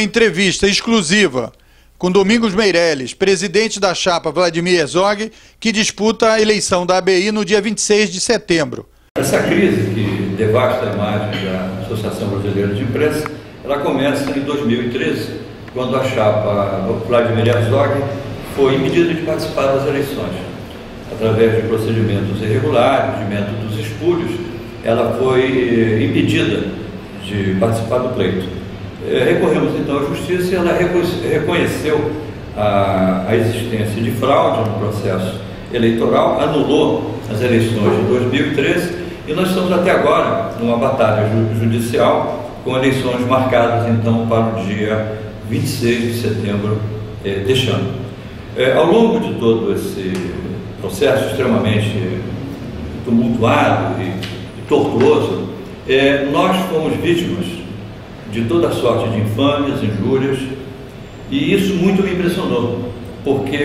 Entrevista exclusiva com Domingos Meirelles, presidente da chapa Vladimir Herzog, que disputa a eleição da ABI no dia 26 de setembro. Essa crise que devasta a imagem da Associação Brasileira de Imprensa, ela começa em 2013, quando a chapa Vladimir Herzog foi impedida de participar das eleições. Através de procedimentos irregulares, de métodos espúrios, ela foi impedida de participar do pleito. Recorremos então à Justiça e ela reconheceu a existência de fraude no processo eleitoral, anulou as eleições de 2013 e nós estamos até agora numa batalha judicial com eleições marcadas então para o dia 26 de setembro deste ano. Ao longo de todo esse processo extremamente tumultuado e tortuoso, nós fomos vítimas de toda sorte de infâmias, injúrias, e isso muito me impressionou, porque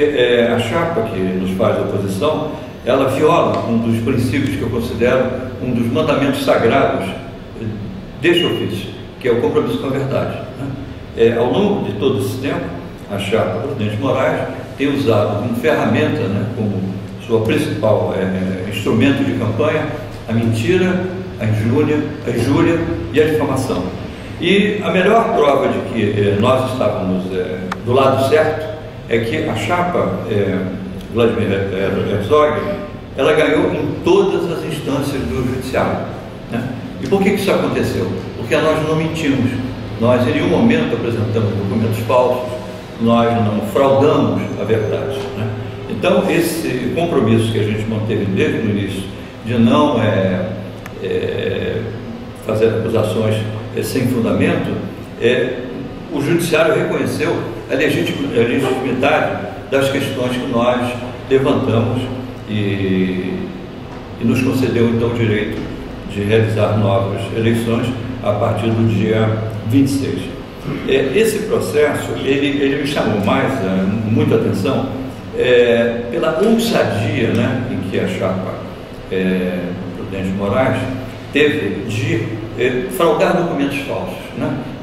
a chapa que nos faz oposição, ela viola um dos princípios que eu considero um dos mandamentos sagrados deste ofício, que é o compromisso com a verdade. Ao longo de todo esse tempo, a chapa Prudente Moraes tem usado como ferramenta, como sua principal instrumento de campanha, a mentira, a injúria e a difamação. E a melhor prova de que nós estávamos do lado certo é que a chapa Vladimir Herzog, ela ganhou em todas as instâncias do judiciário. E por que isso aconteceu? Porque nós não mentimos, nós em nenhum momento apresentamos documentos falsos, nós não fraudamos a verdade. Então esse compromisso que a gente manteve desde o início de não fazer acusações sem fundamento, o judiciário reconheceu a legitimidade das questões que nós levantamos e nos concedeu então o direito de realizar novas eleições a partir do dia 26. Esse processo, ele me chamou mais muita atenção pela ousadia em que a chapa Prudente Moraes teve de fraudar documentos falsos.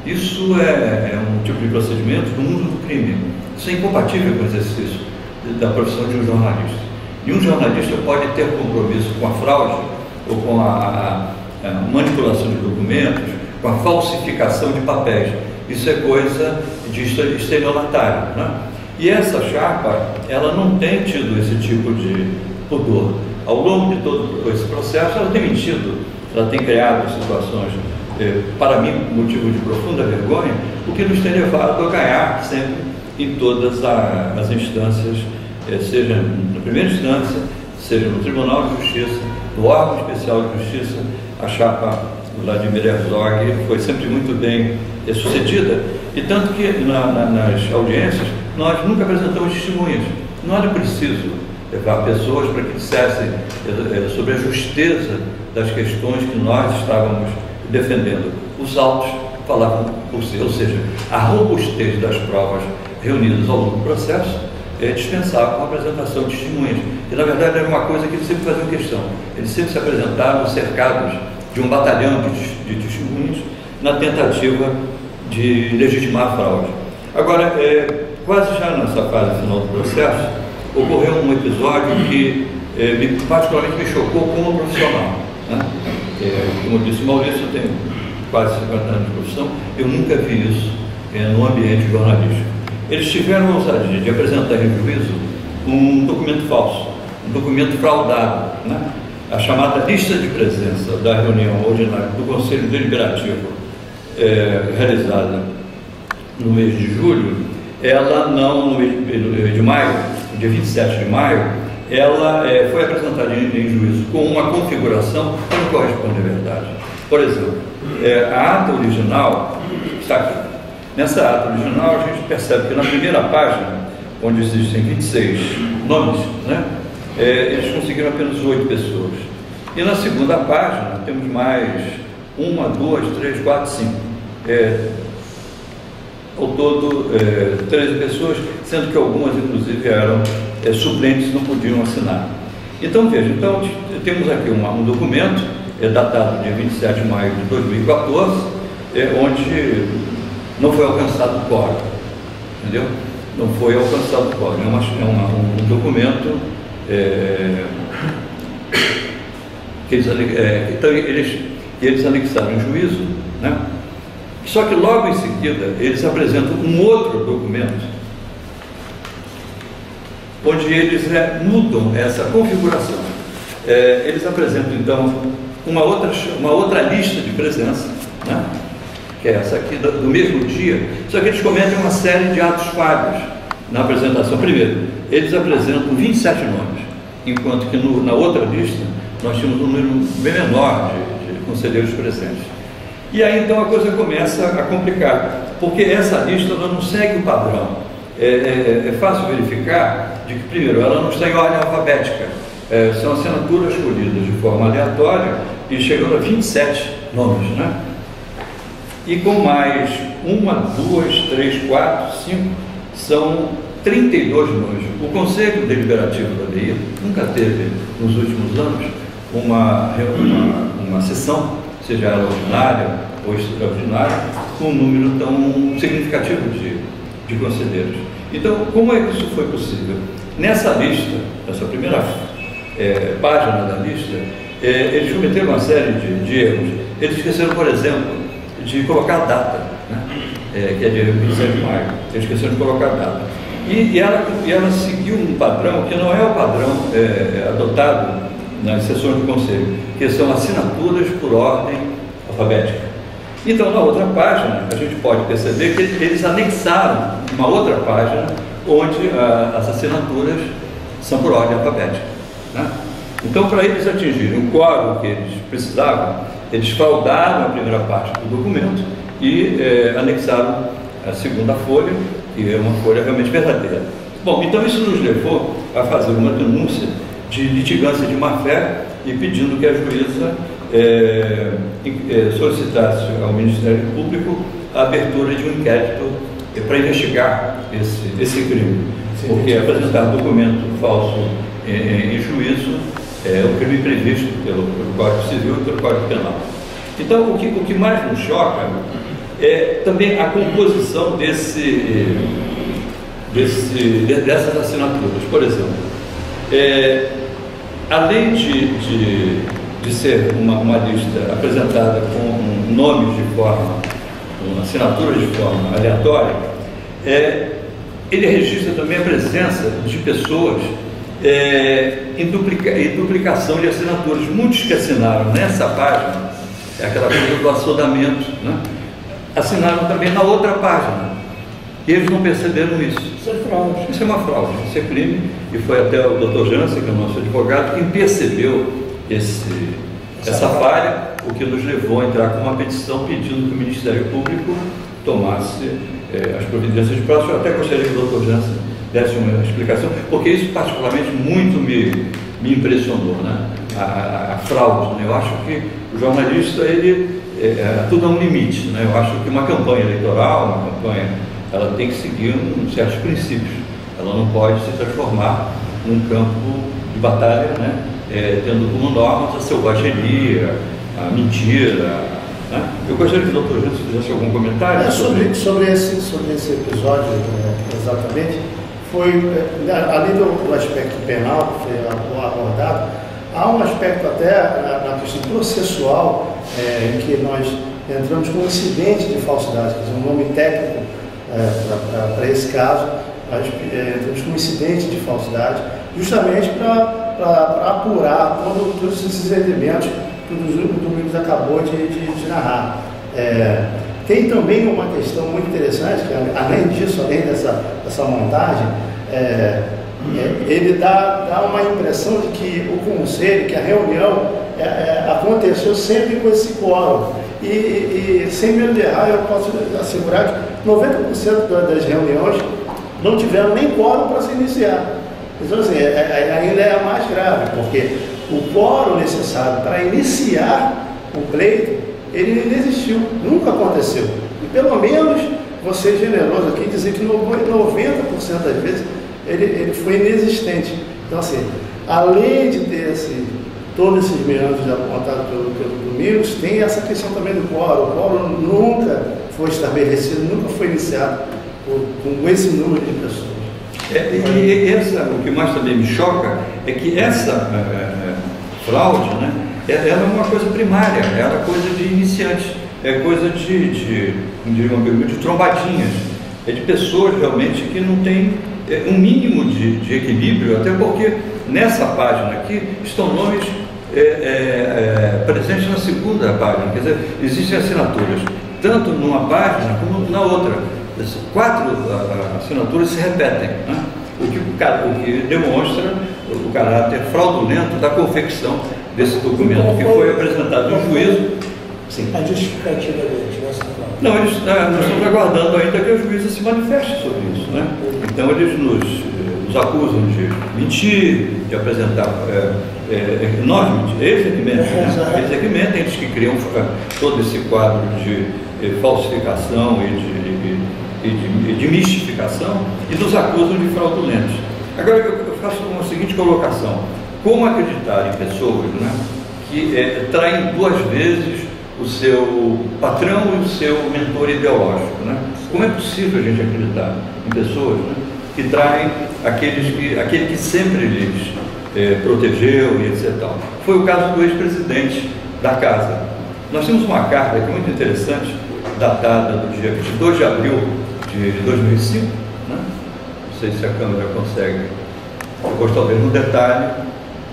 Isso é um tipo de procedimento do mundo do crime. Isso é incompatível com o exercício da profissão de um jornalista. Nenhum jornalista pode ter compromisso com a fraude ou com a manipulação de documentos, com a falsificação de papéis. Isso é coisa de estelionatário. E essa chapa, ela não tem tido esse tipo de pudor. Ao longo de todo esse processo, ela tem mentido, ela tem criado situações, para mim, motivo de profunda vergonha, o que nos tem levado a ganhar sempre em todas as instâncias, seja na primeira instância, seja no Tribunal de Justiça, no órgão especial de Justiça. A chapa Vladimir Herzog foi sempre muito bem sucedida, e tanto que nas audiências nós nunca apresentamos testemunhas. Não era preciso levar pessoas para que dissessem sobre a justeza das questões que nós estávamos defendendo. Os autos falavam por si, ou seja, a robustez das provas reunidas ao longo do processo dispensava a apresentação de testemunhas. E, na verdade, era uma coisa que eles sempre faziam questão. Eles sempre se apresentavam cercados de um batalhão de testemunhas na tentativa de legitimar a fraude. Agora, quase já nessa fase final do processo, ocorreu um episódio que particularmente me chocou como profissional. Como disse o Maurício, eu tenho quase 50 anos de profissão, eu nunca vi isso no ambiente jornalístico. Eles tiveram a ousadia de apresentar em juízo um documento falso, um documento fraudado, a chamada lista de presença da reunião ordinária do Conselho Deliberativo realizada no mês de julho. Ela não, no mês de maio, dia 27 de maio, ela foi apresentada em juízo com uma configuração que não corresponde à verdade. Por exemplo, a ata original está aqui. Nessa ata original, a gente percebe que na primeira página, onde existem 26 nomes, eles conseguiram apenas 8 pessoas. E na segunda página, temos mais 1, 2, 3, 4, 5. Ao todo, 13 pessoas, sendo que algumas, inclusive, eram suplentes e não podiam assinar. Então, veja, temos aqui um documento datado dia 27 de maio de 2014, onde não foi alcançado o quórum, entendeu? Não foi alcançado o quórum, um documento que eles anexaram em juízo, né? Só que logo em seguida eles apresentam um outro documento onde eles mudam essa configuração. Eles apresentam então uma outra lista de presença, né? Que é essa aqui do mesmo dia, só que eles cometem uma série de atos falhos na apresentação. Primeiro, eles apresentam 27 nomes, enquanto que na outra lista nós tínhamos um número bem menor de conselheiros presentes. E aí então a coisa começa a complicar, porque essa lista ela não segue o padrão. É fácil verificar de que, primeiro, ela não está em ordem alfabética, são assinaturas escolhidas de forma aleatória e chegando a 27 nomes, né? E com mais 1, 2, 3, 4, 5, são 32 nomes. O Conselho Deliberativo da ABI nunca teve, nos últimos anos, uma sessão, seja ela ordinária ou extraordinária, com um número tão significativo de conselheiros. Então, como é que isso foi possível? Nessa lista, nessa primeira página da lista, eles cometeram uma série de erros. Eles esqueceram, por exemplo, de colocar a data, né? Que é de 27 de maio. Eles esqueceram de colocar a data. E ela seguiu um padrão que não é o padrão adotado nas sessões do Conselho, que são assinaturas por ordem alfabética. Então, na outra página, a gente pode perceber que eles anexaram uma outra página onde as assinaturas são por ordem alfabética, né? Então, para eles atingirem o quórum que eles precisavam, eles faldaram a primeira parte do documento e anexaram a segunda folha, que é uma folha realmente verdadeira. Bom, então isso nos levou a fazer uma denúncia de litigância de má-fé e pedindo que a juíza solicitasse ao Ministério Público a abertura de um inquérito para investigar esse crime. Porque apresentar documento falso em juízo é um crime previsto pelo Código Civil e pelo Código Penal. Então, o que mais nos choca é também a composição dessas assinaturas. Por exemplo, além de ser uma lista apresentada com nomes de forma, com assinaturas de forma aleatória, ele registra também a presença de pessoas em duplicação de assinaturas. Muitos que assinaram nessa página, aquela coisa do assodamento, né? Assinaram também na outra página. E eles não perceberam isso. Isso é fraude. Isso é uma fraude, isso é crime. E foi até o Dr. Jansen, que é o nosso advogado, quem percebeu essa falha, o que nos levou a entrar com uma petição pedindo que o Ministério Público tomasse as providências de prazo. Eu até gostaria que o Dr. Jansen desse uma explicação, porque isso particularmente muito me impressionou, né? A fraude, né? Eu acho que o jornalista, tudo é um limite, né? Eu acho que uma campanha eleitoral, uma campanha, ela tem que seguir certos princípios. Ela não pode se transformar num campo de batalha, né? Tendo como normas a selvageria, a mentira, né? Eu gostaria que o Dr. Jansen fizesse algum comentário sobre esse episódio, exatamente. Foi, além do aspecto penal que foi abordado, há um aspecto até na questão processual, em que nós entramos com um incidente de falsidade, quer dizer, um nome técnico para esse caso, nós entramos com um incidente de falsidade, justamente para apurar todos esses elementos que o Domingos acabou de narrar. Tem também uma questão muito interessante, que além disso, além dessa montagem, ele dá uma impressão de que o conselho, que a reunião aconteceu sempre com esse quórum. E sem medo de errar, eu posso assegurar que 90% das reuniões não tiveram nem quórum para se iniciar. Então, assim, ainda é mais grave, porque o quórum necessário para iniciar o pleito, ele não existiu, nunca aconteceu. E pelo menos, vou ser generoso aqui, dizer que 90% das vezes ele foi inexistente. Então, assim, além de ter todos esses meandros apontados pelo Domingos, tem essa questão também do quórum. O quórum nunca foi estabelecido, nunca foi iniciado com esse número de pessoas. O que mais também me choca é que essa fraude, né, ela é uma coisa primária, ela é coisa de iniciante, é coisa de trombadinhas, é de pessoas realmente que não têm um mínimo de equilíbrio, até porque nessa página aqui estão nomes presentes na segunda página, quer dizer, existem assinaturas, tanto numa página como na outra. 4 assinaturas se repetem, né? o que demonstra o caráter fraudulento da confecção desse documento, que foi apresentado no juízo. Sim. A justificativa deles, nessa prova. Não, nós estamos aguardando ainda que o juízo se manifeste sobre isso, né? Então eles nos acusam de mentir, de apresentar eles é que mentem, eles que criam todo esse quadro de falsificação e de mistificação, e nos acusam de fraudulentos. Agora eu faço uma seguinte colocação: como acreditar em pessoas, né, que traem 2 vezes o seu patrão e o seu mentor ideológico, né? Como é possível a gente acreditar em pessoas, né, que traem aquele que sempre lhes protegeu e etc. Foi o caso do ex-presidente da casa. Nós temos uma carta que é muito interessante, datada do dia 22 de abril de 2005, né? Não sei se a câmera consegue, depois talvez no detalhe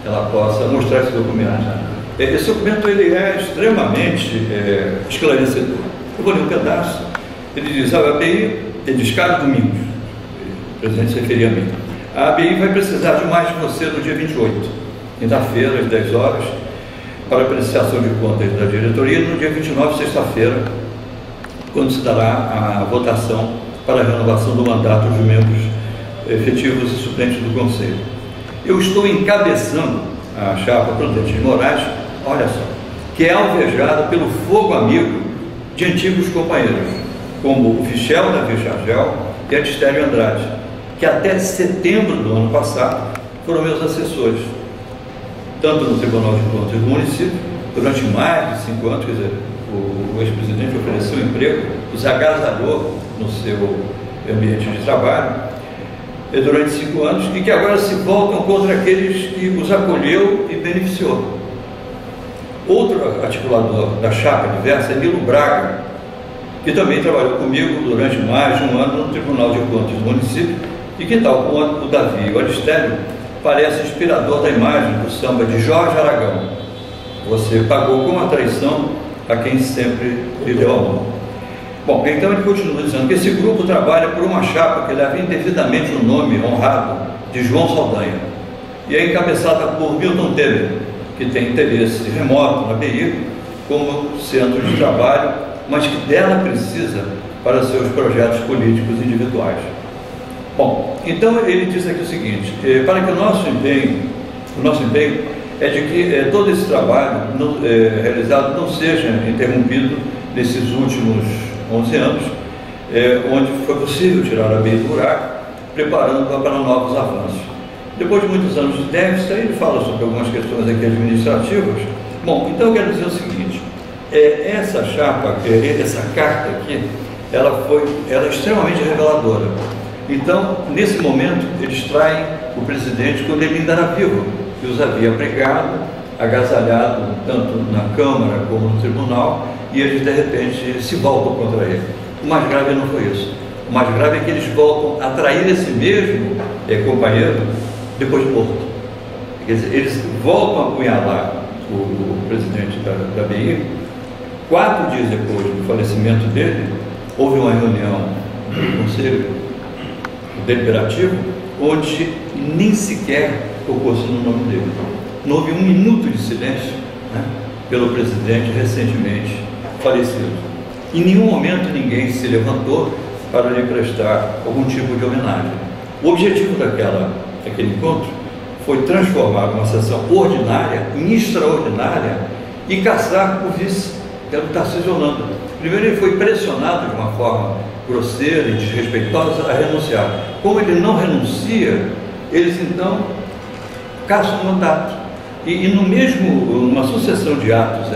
ela possa mostrar esse documento. Esse documento ele é extremamente esclarecedor. Eu vou ler um pedaço. Ele diz: a ABI, ele diz: Carlos Domingos, o presidente se referia a mim, a ABI vai precisar de mais de você no dia 28, quinta-feira, às 10 horas, para apreciação de contas da diretoria, e no dia 29, sexta-feira, quando se dará a votação para a renovação do mandato dos membros efetivos e suplentes do Conselho. Eu estou encabeçando a chapa Prudente de Moraes, olha só, que é alvejada pelo fogo amigo de antigos companheiros, como o Fichel Davi Chargel e a Tistério Andrade, que até setembro do ano passado foram meus assessores, tanto no Tribunal de Contas do município, durante mais de 5 anos, quer dizer, o ex-presidente ofereceu emprego, os agasalhou no seu ambiente de trabalho durante 5 anos, e que agora se voltam contra aqueles que os acolheu e beneficiou. Outro articulador da chapa diversa é Nilo Braga, que também trabalhou comigo durante mais de 1 ano no Tribunal de Contas do município, e que, tal como o Davi e o Aristério, parece inspirador da imagem do samba de Jorge Aragão: você pagou com a traição a quem sempre lhe deu a mão. Bom, então ele continua dizendo que esse grupo trabalha por uma chapa que leva indevidamente o nome honrado de João Saldanha, e é encabeçada por Milton Temer, que tem interesse remoto na BI como centro de trabalho, mas que dela precisa para seus projetos políticos individuais. Bom, então ele diz aqui o seguinte: para que o nosso empenho é de que todo esse trabalho realizado não seja interrompido nesses últimos 11 anos, onde foi possível tirar a BI do buraco, preparando-a para novos avanços. Depois de muitos anos de déficit, ele fala sobre algumas questões aqui administrativas. Bom, então eu quero dizer o seguinte: essa chapa, essa carta aqui, ela é extremamente reveladora. Então, nesse momento, eles traem o presidente quando ele ainda era vivo, que os havia pregado, agasalhado, tanto na Câmara como no Tribunal, e eles, de repente, se voltam contra ele. O mais grave não foi isso. O mais grave é que eles voltam a trair esse mesmo companheiro depois de morto. Quer dizer, eles voltam a apunhalar o presidente da BI. 4 dias depois do falecimento dele, houve uma reunião do Conselho Deliberativo, onde nem sequer tocou-se no nome dele. Não houve 1 minuto de silêncio, né, pelo presidente recentemente falecido. Em nenhum momento ninguém se levantou para lhe prestar algum tipo de homenagem. O objetivo daquele encontro foi transformar uma sessão ordinária em extraordinária e caçar o vice, que era o Tarcísio Holanda. Primeiro ele foi pressionado de uma forma grosseira e desrespeitosa a renunciar. Como ele não renuncia, eles então caçam o mandato. E numa sucessão de atos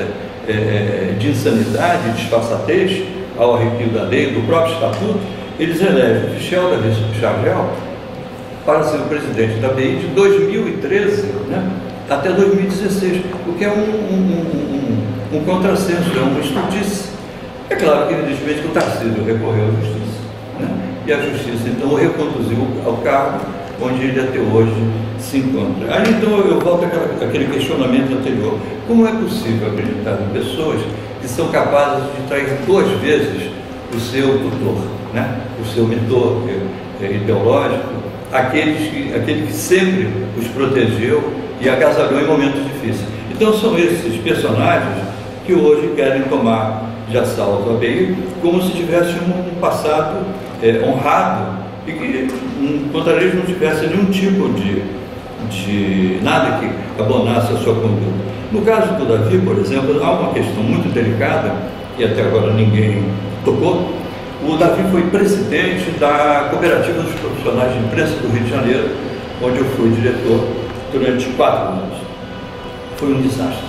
de insanidade, de disfarçatez, ao arrepio da lei, do próprio estatuto, eles elegem o Michel Davi Chargel para ser o presidente da BI de 2013, né, até 2016, o que é um contrassenso, é uma estultice. É claro que, evidentemente, que o Tarcísio recorreu à justiça, né, e a justiça, então, o reconduziu ao cargo onde ele até hoje se encontra. Aí, então, eu volto àquele questionamento anterior. Como é possível acreditar em pessoas que são capazes de trair 2 vezes o seu tutor, né, o seu mentor ideológico, aquele que sempre os protegeu e agasalhou em momentos difíceis? Então, são esses personagens que hoje querem tomar de assalto a BI como se tivesse um passado honrado e que contra eles não tivesse nenhum tipo de nada que abonasse a sua conduta. No caso do Davi, por exemplo, há uma questão muito delicada que até agora ninguém tocou. O Davi foi presidente da Cooperativa dos Profissionais de Imprensa do Rio de Janeiro, onde eu fui diretor durante 4 anos. Foi um desastre.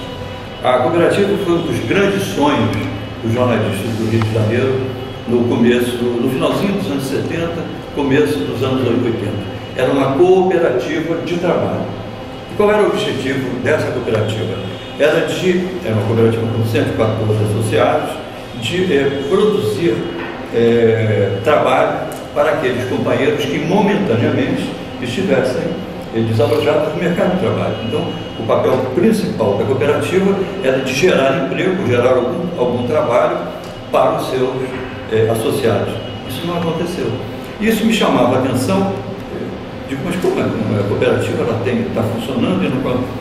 A cooperativa foi um dos grandes sonhos dos jornalistas do Rio de Janeiro no finalzinho dos anos 70, começo dos anos 80. Era uma cooperativa de trabalho. E qual era o objetivo dessa cooperativa? Era uma cooperativa com 114 associados, de produzir trabalho para aqueles companheiros que momentaneamente estivessem desalojados do mercado de trabalho. Então, o papel principal da cooperativa era de gerar emprego, gerar algum trabalho para os seus associados. Isso não aconteceu. Isso me chamava a atenção. Digo, mas como é que a cooperativa está funcionando?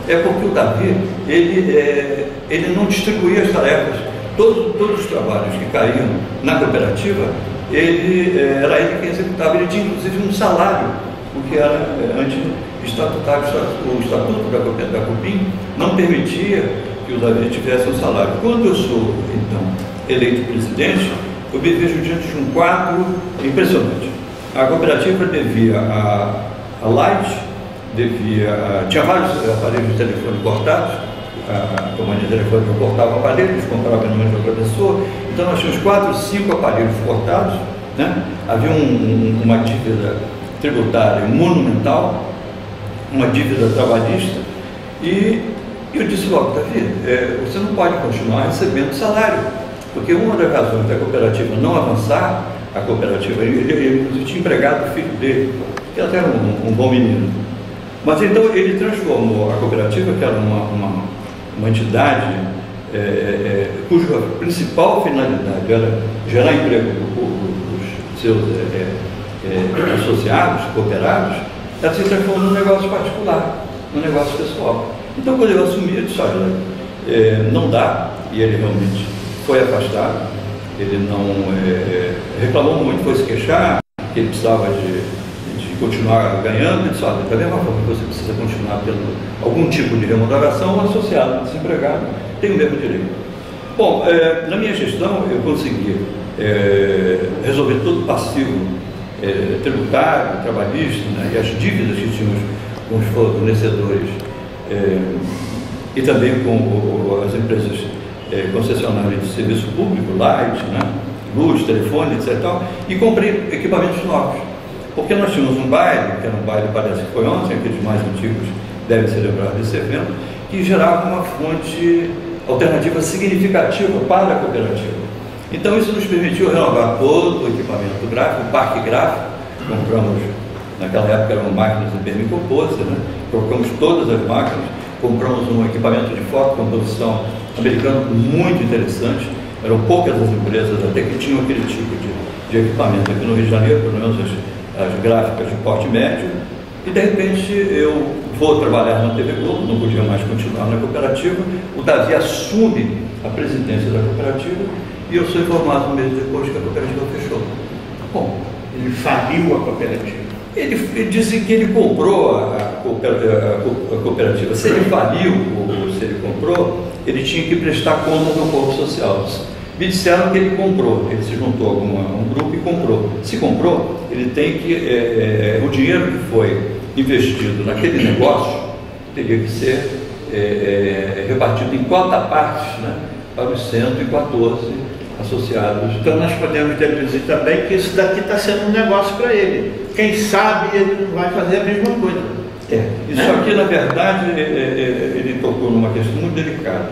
É porque o Davi, ele não distribuía as tarefas. Todos os trabalhos que caíam na cooperativa, era ele quem executava. Ele tinha, inclusive, um salário, o que era anti-estatutário. O estatuto da Copim não permitia que o Davi tivesse um salário. Quando eu sou, então, eleito presidente, eu me vejo diante de um quadro impressionante. A cooperativa devia a Light, tinha vários aparelhos de telefone cortados, a companhia de telefone que cortava aparelhos, comprava em nome de outra pessoa. Então nós tínhamos 4, 5 aparelhos cortados, né? Havia uma dívida tributária monumental, uma dívida trabalhista, e eu disse logo, Davi, você não pode continuar recebendo salário, porque uma das razões da cooperativa não avançar, a cooperativa, ele inclusive tinha empregado o filho dele, que até era um bom menino. Mas então ele transformou a cooperativa, que era uma entidade cuja principal finalidade era gerar emprego para os seus associados, cooperados, ela se transformou num negócio particular, num negócio pessoal. Então, quando eu assumi, eu disse, olha, não dá, e ele realmente foi afastado, ele não reclamou muito, foi se queixar, que ele precisava de continuar ganhando, ele disse, olha, da mesma forma que você precisa continuar tendo algum tipo de remuneração, o associado, desempregado, tem o mesmo direito. Bom, na minha gestão, eu consegui resolver todo o passivo tributário, trabalhista, né, e as dívidas que tínhamos com os fornecedores e também com as empresas concessionárias de serviço público, Light, né, luz, telefone, etc. E comprei equipamentos novos. Porque nós tínhamos um baile, que era um baile, parece que foi ontem, aqueles mais antigos devem se lembrar desse evento, que gerava uma fonte alternativa significativa para a cooperativa. Então isso nos permitiu renovar todo o equipamento gráfico, o parque gráfico. Compramos, naquela época eram máquinas de vermicomposta, né? Colocamos todas as máquinas, compramos um equipamento de fotocomposição americano muito interessante. Eram poucas as empresas até que tinham aquele tipo de equipamento aqui no Rio de Janeiro, pelo menos as gráficas de porte médio, e de repente eu vou trabalhar na TV Globo, não podia mais continuar na cooperativa. O Davi assume a presidência da cooperativa e eu sou informado um mês depois que a cooperativa fechou. Bom, ele faliu a cooperativa. Ele disse que ele comprou a cooperativa. Se ele faliu ou se ele comprou, ele tinha que prestar conta do corpo social. Me disseram que ele comprou, ele se juntou a um grupo e comprou. Se comprou, ele tem que, o dinheiro que foi investido naquele negócio teria que ser repartido em 4 partes, né, para os 114 associados. Então nós podemos deduzir também que isso daqui está sendo um negócio para ele. Quem sabe ele não vai fazer a mesma coisa. Isso aqui, na verdade, ele tocou numa questão muito delicada.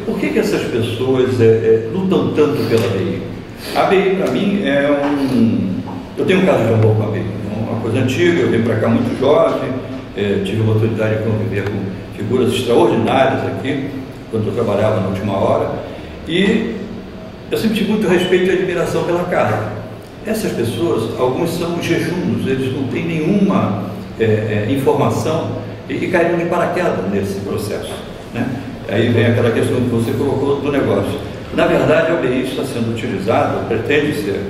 Por que essas pessoas lutam tanto pela ABI? A ABI, para mim, eu tenho um caso de amor com a ABI. É uma coisa antiga, eu vim para cá muito jovem, tive a oportunidade de conviver com figuras extraordinárias aqui, quando eu trabalhava na Última Hora, e eu sempre tive muito respeito e admiração pela casa. Essas pessoas, alguns são jejunos, eles não têm nenhuma informação e caíram de paraquedas nesse processo, né? Aí vem aquela questão que você colocou do negócio. Na verdade, a ABI está sendo utilizada, pretende ser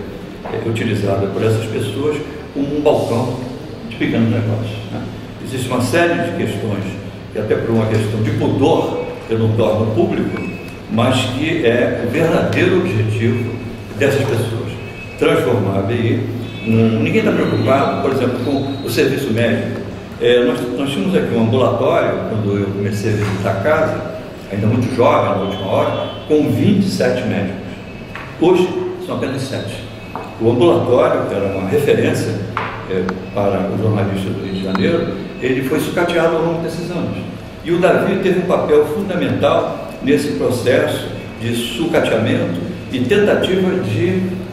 utilizada por essas pessoas como um balcão de pequenos negócios, né? Existe uma série de questões, que até por uma questão de pudor eu não torno público, mas que é o verdadeiro objetivo dessas pessoas, transformar a ABI. Ninguém está preocupado, por exemplo, com o serviço médico. Nós tínhamos aqui um ambulatório, quando eu comecei a visitar a casa, ainda muito jovem, na Última Hora, com 27 médicos. Hoje são apenas 7. O ambulatório, que era uma referência para os jornalistas do Rio de Janeiro, ele foi sucateado ao longo desses anos. E o Davi teve um papel fundamental nesse processo de sucateamento e tentativa de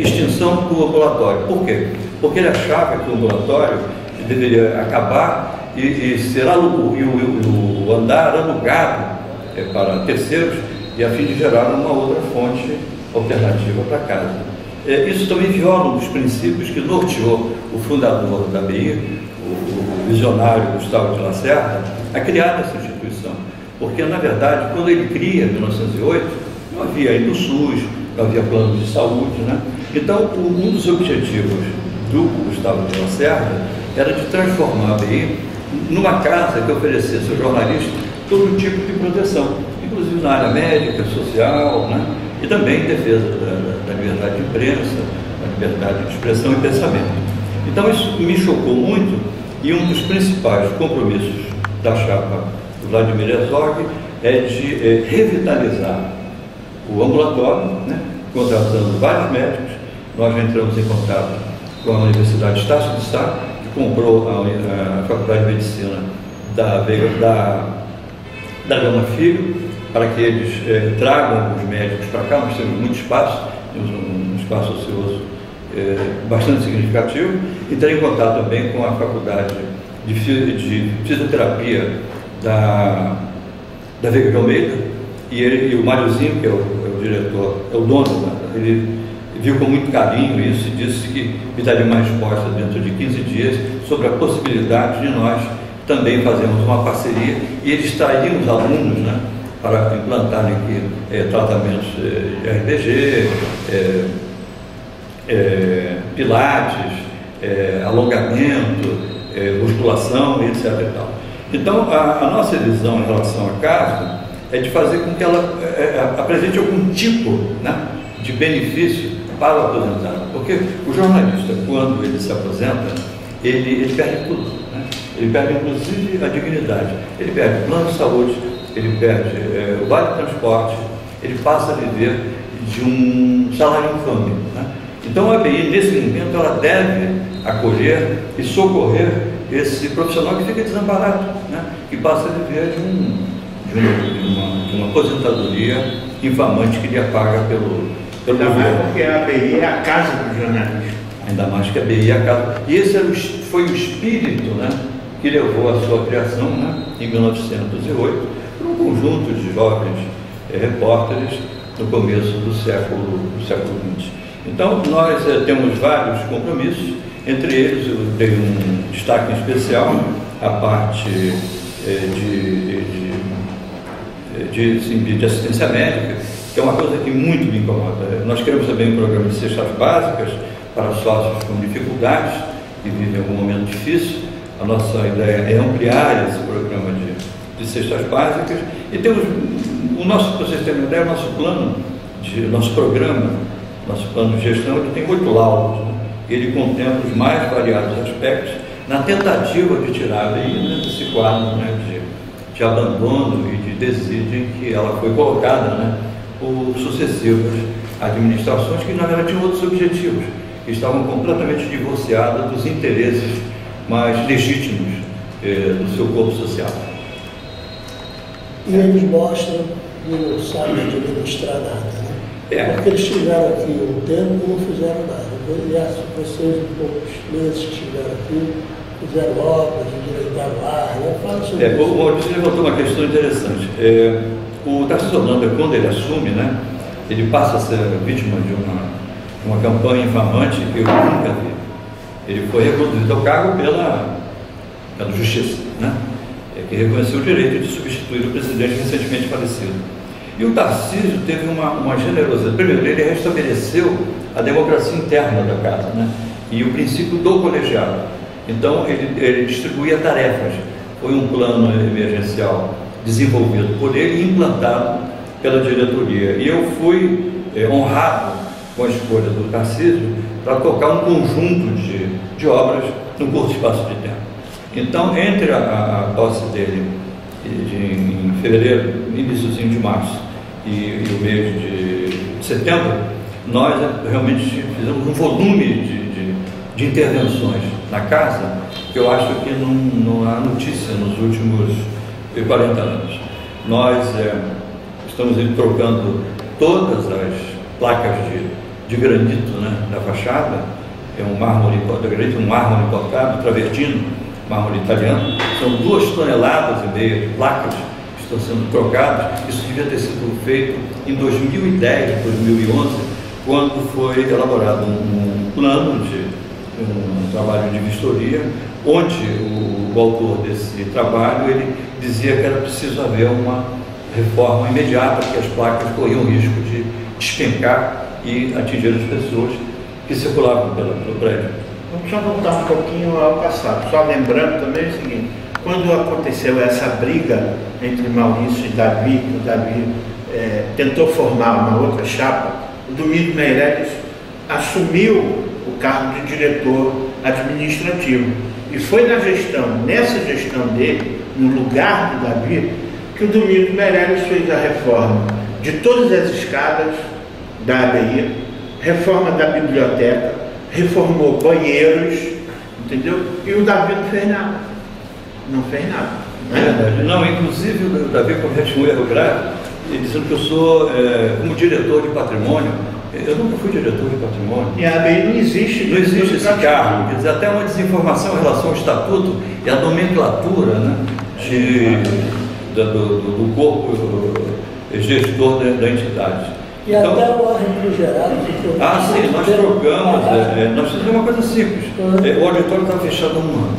extinção do ambulatório. Por quê? Porque ele achava que o ambulatório deveria acabar e o andar alugado para terceiros, e a fim de gerar uma outra fonte alternativa para casa. Isso também viola um dos princípios que norteou o fundador da ABI, o visionário Gustavo de Lacerda, a criar essa instituição. Porque, na verdade, quando ele cria, em 1908, não havia ainda o SUS, não havia plano de saúde, né? Então, um dos objetivos do Gustavo de Lacerda era de transformar a ABI numa casa que oferecesse aos jornalistas todo tipo de proteção, inclusive na área médica, social, né? E também em defesa da liberdade de imprensa, da liberdade de expressão e pensamento. Então, isso me chocou muito, e um dos principais compromissos da chapa do Vladimir Herzog é de revitalizar o ambulatório, né? Contratando vários médicos. Nós entramos em contato com a Universidade Estácio de Sá, que comprou a Faculdade de Medicina da Gama Filho, para que eles tragam os médicos para cá. Nós temos muito espaço, temos um espaço ocioso bastante significativo. Entrei em contato também com a Faculdade de Fisioterapia da Veiga de Almeida, e o Máriozinho, que é o diretor, é o dono, ele viu com muito carinho isso e disse que me daria uma resposta dentro de 15 dias sobre a possibilidade de nós também fazermos uma parceria e eles trariam os alunos, né, para implantarem aqui tratamentos de RPG, pilates, alongamento, musculação, etc. E tal. Então, a nossa visão em relação à casa é de fazer com que ela apresente algum tipo, né, de benefício para o aposentado. Porque o jornalista, quando ele se aposenta, ele perde tudo, né? Ele perde inclusive a dignidade, ele perde o plano de saúde, ele perde o vale de transporte, ele passa a viver de um salário infame, né? Então a ABI, nesse momento, ela deve acolher e socorrer esse profissional que fica desamparado, né? Que passa a viver de uma aposentadoria infamante que lhe paga pelo Ainda mais porque a ABI é a casa do jornalista. Ainda mais que a ABI é a casa. E esse foi o espírito, né, que levou à sua criação, né, em 1908, por um conjunto de jovens repórteres no começo do século XX. Então, nós temos vários compromissos, entre eles eu dei um destaque especial à parte de assistência médica, que é uma coisa que muito me incomoda. Nós queremos também um programa de cestas básicas para sócios com dificuldades, que vivem algum momento difícil. A nossa ideia é ampliar esse programa de cestas básicas. E temos o nosso, para vocês terem uma ideia, nosso programa, nosso plano de gestão, ele tem 8 laudos, né? Ele contempla os mais variados aspectos na tentativa de tirar a ABI desse quadro, né, de abandono e de desídia em que ela foi colocada, né, por sucessivas administrações que, na verdade, tinham outros objetivos, que estavam completamente divorciadas dos interesses mais legítimos do seu corpo social. E eles mostram que não sabem administrar nada, né? Porque eles estiveram aqui um tempo e não fizeram nada. Aliás, vocês, em poucos meses que estiveram aqui, fizeram obras, endireitaram o ar, né? Fala sobre isso. O Maurício levantou uma questão interessante. O Tarcísio Holanda, quando ele assume, né, ele passa a ser vítima de uma campanha infamante que eu nunca vi. Ele foi reconduzido ao cargo pela Justiça, né, que reconheceu o direito de substituir o presidente recentemente falecido. E o Tarcísio teve uma generosidade. Primeiro, ele restabeleceu a democracia interna da casa, né, e o princípio do colegiado. Então, ele distribuía tarefas. Foi um plano emergencial desenvolvido por ele e implantado pela diretoria. E eu fui honrado com a escolha do Tarcísio para tocar um conjunto de obras num curto espaço de tempo. Então, entre a posse dele em fevereiro, iníciozinho de março e o mês de setembro, nós realmente fizemos um volume de intervenções na casa que eu acho que não há notícia nos últimos 40 anos. Nós estamos trocando todas as placas de granito, né, da fachada, um mármore importado, travertino, mármore italiano, são 2,5 toneladas de placas que estão sendo trocadas. Isso devia ter sido feito em 2010, 2011, quando foi elaborado um plano um trabalho de vistoria, onde o autor desse trabalho ele dizia que era preciso haver uma reforma imediata, que as placas corriam risco de despencar e atingir as pessoas que circulavam pelo prédio. Vamos só voltar um pouquinho ao passado, só lembrando também o seguinte: quando aconteceu essa briga entre Maurício e Davi, que o Davi tentou formar uma outra chapa, o Domingos Meirelles assumiu o cargo de diretor administrativo. E foi nessa gestão dele, no lugar do Davi, que o Domingos Meirelles fez a reforma de todas as escadas da ABI, reforma da biblioteca, reformou banheiros, entendeu? E o Davi não fez nada. Não fez nada. Né? Não, inclusive o Davi comete um erro grave, dizendo que eu sou, como diretor de patrimônio, eu nunca fui diretor de patrimônio. E a ABI não existe. Não existe esse cargo. Quer dizer, até uma desinformação em relação ao estatuto e à nomenclatura, né, do corpo gestor da entidade. E então, até o ar refrigerado. Sim, nós trocamos. Nós fizemos uma coisa simples. O auditório estava fechado há um ano.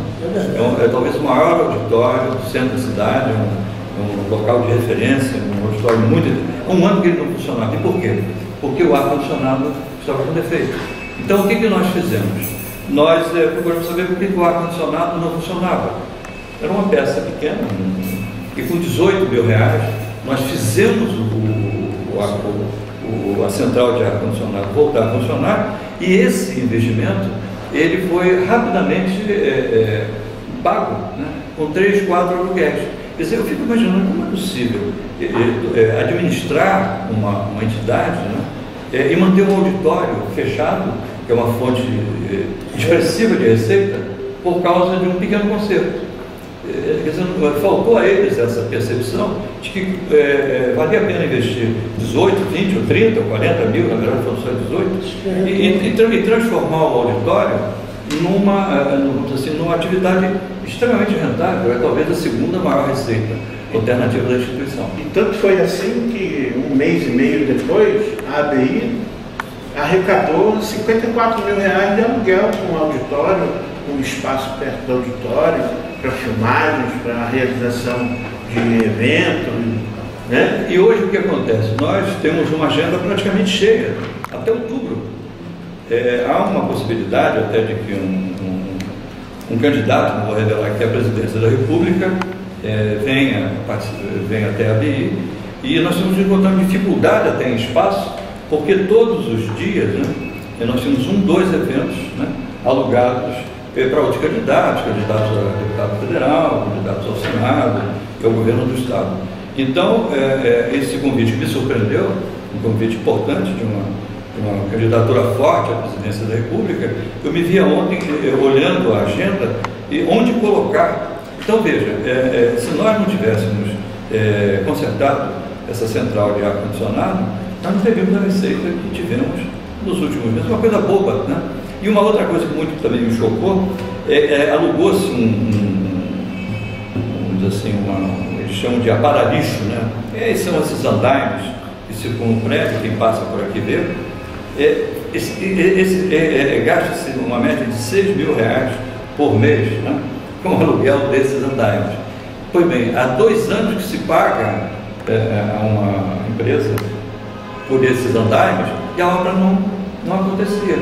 É talvez o maior auditório do centro da cidade, um local de referência, um auditório muito. Há um ano que ele não funcionava. E por quê? Porque o ar-condicionado estava com defeito. Então, o que nós fizemos? Nós procuramos saber por que o ar-condicionado não funcionava. Era uma peça pequena, e com R$18 mil nós fizemos a central de ar-condicionado voltar a funcionar, e esse investimento ele foi rapidamente pago, né, com 3, 4 aluguéis. Quer dizer, eu fico imaginando como é possível administrar uma entidade, né, e manter um auditório fechado, que é uma fonte expressiva de receita, por causa de um pequeno conserto. Quer dizer, faltou a eles essa percepção de que valia a pena investir 18, 20, ou 30, ou 40 mil, na verdade foram só 18, e transformar o auditório numa atividade extremamente rentável, talvez a segunda maior receita alternativa da instituição. E tanto foi assim que um mês e meio depois, a ABI arrecadou R$54 mil de aluguel com o auditório, com espaço perto do auditório, para filmagens, para a realização de eventos, né? E hoje o que acontece? Nós temos uma agenda praticamente cheia, até outubro. Há uma possibilidade até de que um candidato, não vou revelar aqui, à presidência da República, venha até a ABI, e nós estamos encontrando dificuldade até em espaço, porque todos os dias, né, nós temos 2 eventos, né, alugados para outros candidatos a deputado federal, candidatos ao Senado e ao governo do Estado. Então, esse convite me surpreendeu, um convite importante de uma candidatura forte à presidência da República, eu me via ontem olhando a agenda e onde colocar. Então veja, se nós não tivéssemos consertado essa central de ar-condicionado, nós não teríamos a receita que tivemos nos últimos meses, uma coisa boba, né? E uma outra coisa que muito também me chocou, alugou-se eles chamam de aparalixo, né? São esses andaimes que circulam o prédio, quem passa por aqui vê. Gasta-se uma média de R$6 mil por mês, né, com o aluguel desses andaimes. Pois bem, há 2 anos que se paga a uma empresa por esses andaimes e a obra não acontecia.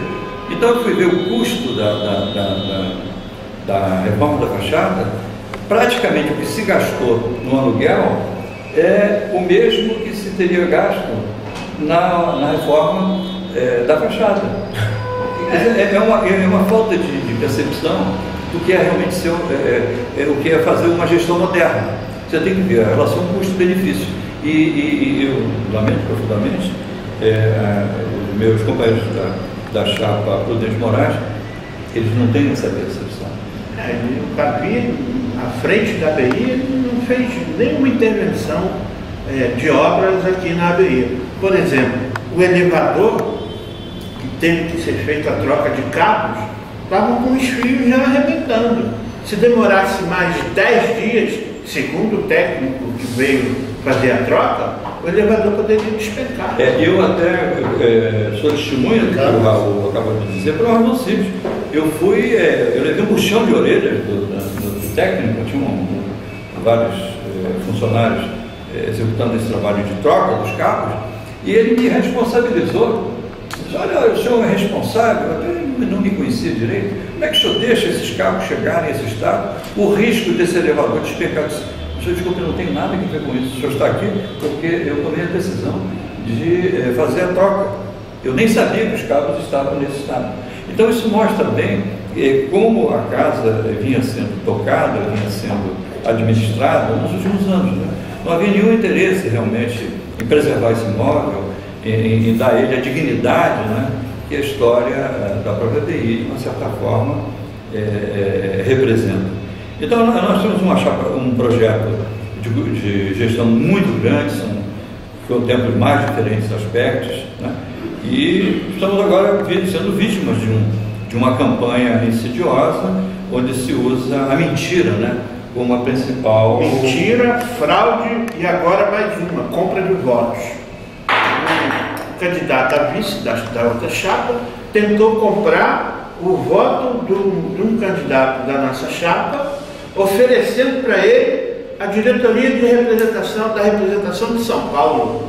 Então eu fui ver o custo da reforma da fachada. Praticamente o que se gastou no aluguel é o mesmo que se teria gasto na reforma da fachada. É uma falta de percepção do que é realmente o que é fazer uma gestão moderna. Você tem que ver a relação custo-benefício. E eu lamento profundamente, os meus companheiros da chapa Prudente Moraes, eles não têm essa percepção. O Capi, à frente da ABI, não fez nenhuma intervenção de obras aqui na ABI. Por exemplo, o elevador, que teve que ser feita a troca de cabos, estava com os fios já arrebentando. Se demorasse mais de 10 dias, segundo o técnico que veio fazer a troca, o elevador poderia despencar. Eu até sou testemunha do que o Raul acabou de dizer, por uma razão simples. Eu levei um puxão de orelhas do técnico, tinha vários funcionários executando esse trabalho de troca dos cabos, e ele me responsabilizou. Disse, olha, o senhor é responsável, eu não me conhecia direito, como é que o senhor deixa esses cabos chegarem a esse estado? O risco desse elevador despencar. O senhor, desculpe, eu não tenho nada a ver com isso, o senhor está aqui porque eu tomei a decisão de fazer a troca. Eu nem sabia que os cabos estavam nesse estado. Então isso mostra bem como a casa vinha sendo tocada, vinha sendo administrada nos últimos anos, né? Não havia nenhum interesse realmente em preservar esse imóvel, em dar a ele a dignidade, né, que a história da própria ABI, de uma certa forma, representa. Então nós temos um projeto de gestão muito grande, contempla mais diferentes aspectos, né? E estamos agora sendo vítimas de uma campanha insidiosa, onde se usa a mentira, né, como a principal... Mentira, fraude e agora mais uma, compra de votos. O candidato a vice da outra chapa tentou comprar o voto de um candidato da nossa chapa, oferecendo para ele a diretoria de representação da representação de São Paulo.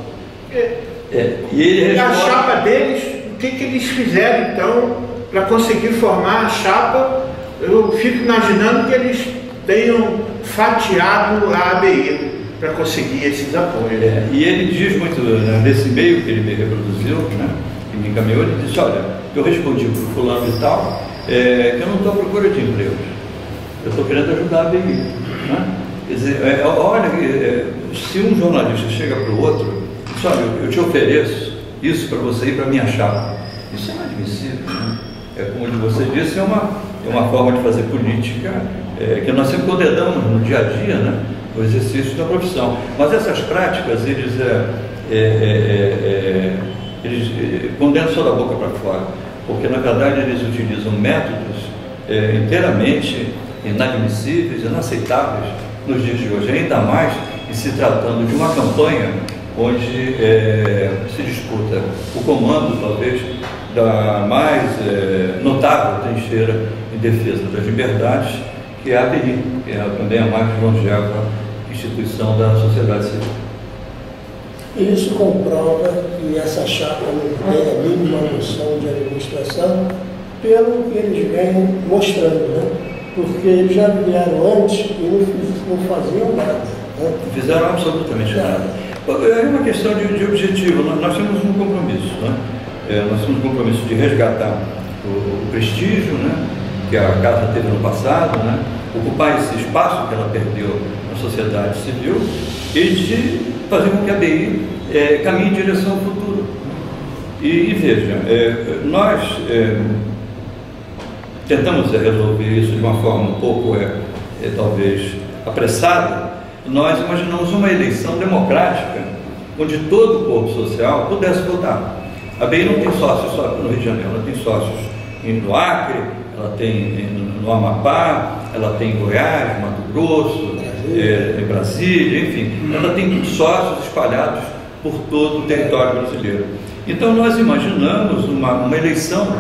E a chapa deles, o que eles fizeram então para conseguir formar a chapa? Eu fico imaginando que eles tenham fatiado a ABI para conseguir esses apoios. E ele diz muito, né, nesse e-mail que ele me reproduziu, né, que me encaminhou, ele disse, olha, eu respondi para o fulano e tal, que eu não estou à procura de empregos, eu estou querendo ajudar a ABI. Né? Quer dizer, olha, se um jornalista chega para o outro, diz, olha, eu te ofereço isso para você ir para a minha chapa. Isso é inadmissível, né? Como você disse, é uma forma de fazer política que nós sempre condenamos no dia a dia, né, o exercício da profissão. Mas essas práticas, eles condenam só da boca para fora, porque na verdade eles utilizam métodos inteiramente inadmissíveis, inaceitáveis nos dias de hoje, ainda mais em se tratando de uma campanha onde se disputa o comando, talvez, da mais notável trincheira em defesa das liberdades, que é a ABI, que é também a mais longeva instituição da sociedade civil. E isso comprova que essa chapa não tem a mínima noção de administração, pelo que eles vêm mostrando, né? Porque eles já vieram antes e não faziam nada. Né? Não fizeram absolutamente nada. É uma questão de objetivo. Nós temos um compromisso, né? Nós temos um compromisso de resgatar o prestígio, né, que a casa teve no passado, né, ocupar esse espaço que ela perdeu na sociedade civil e de fazer com que a ABI caminhe em direção ao futuro. E veja, nós tentamos resolver isso de uma forma um pouco, talvez, apressada. Nós imaginamos uma eleição democrática, onde todo o corpo social pudesse votar. A ABI não tem sócios só no Rio de Janeiro, ela tem sócios no Acre, ela tem no Amapá, ela tem em Goiás, Mato Grosso, em Brasília, enfim, ela tem sócios espalhados por todo o território brasileiro. Então nós imaginamos uma eleição,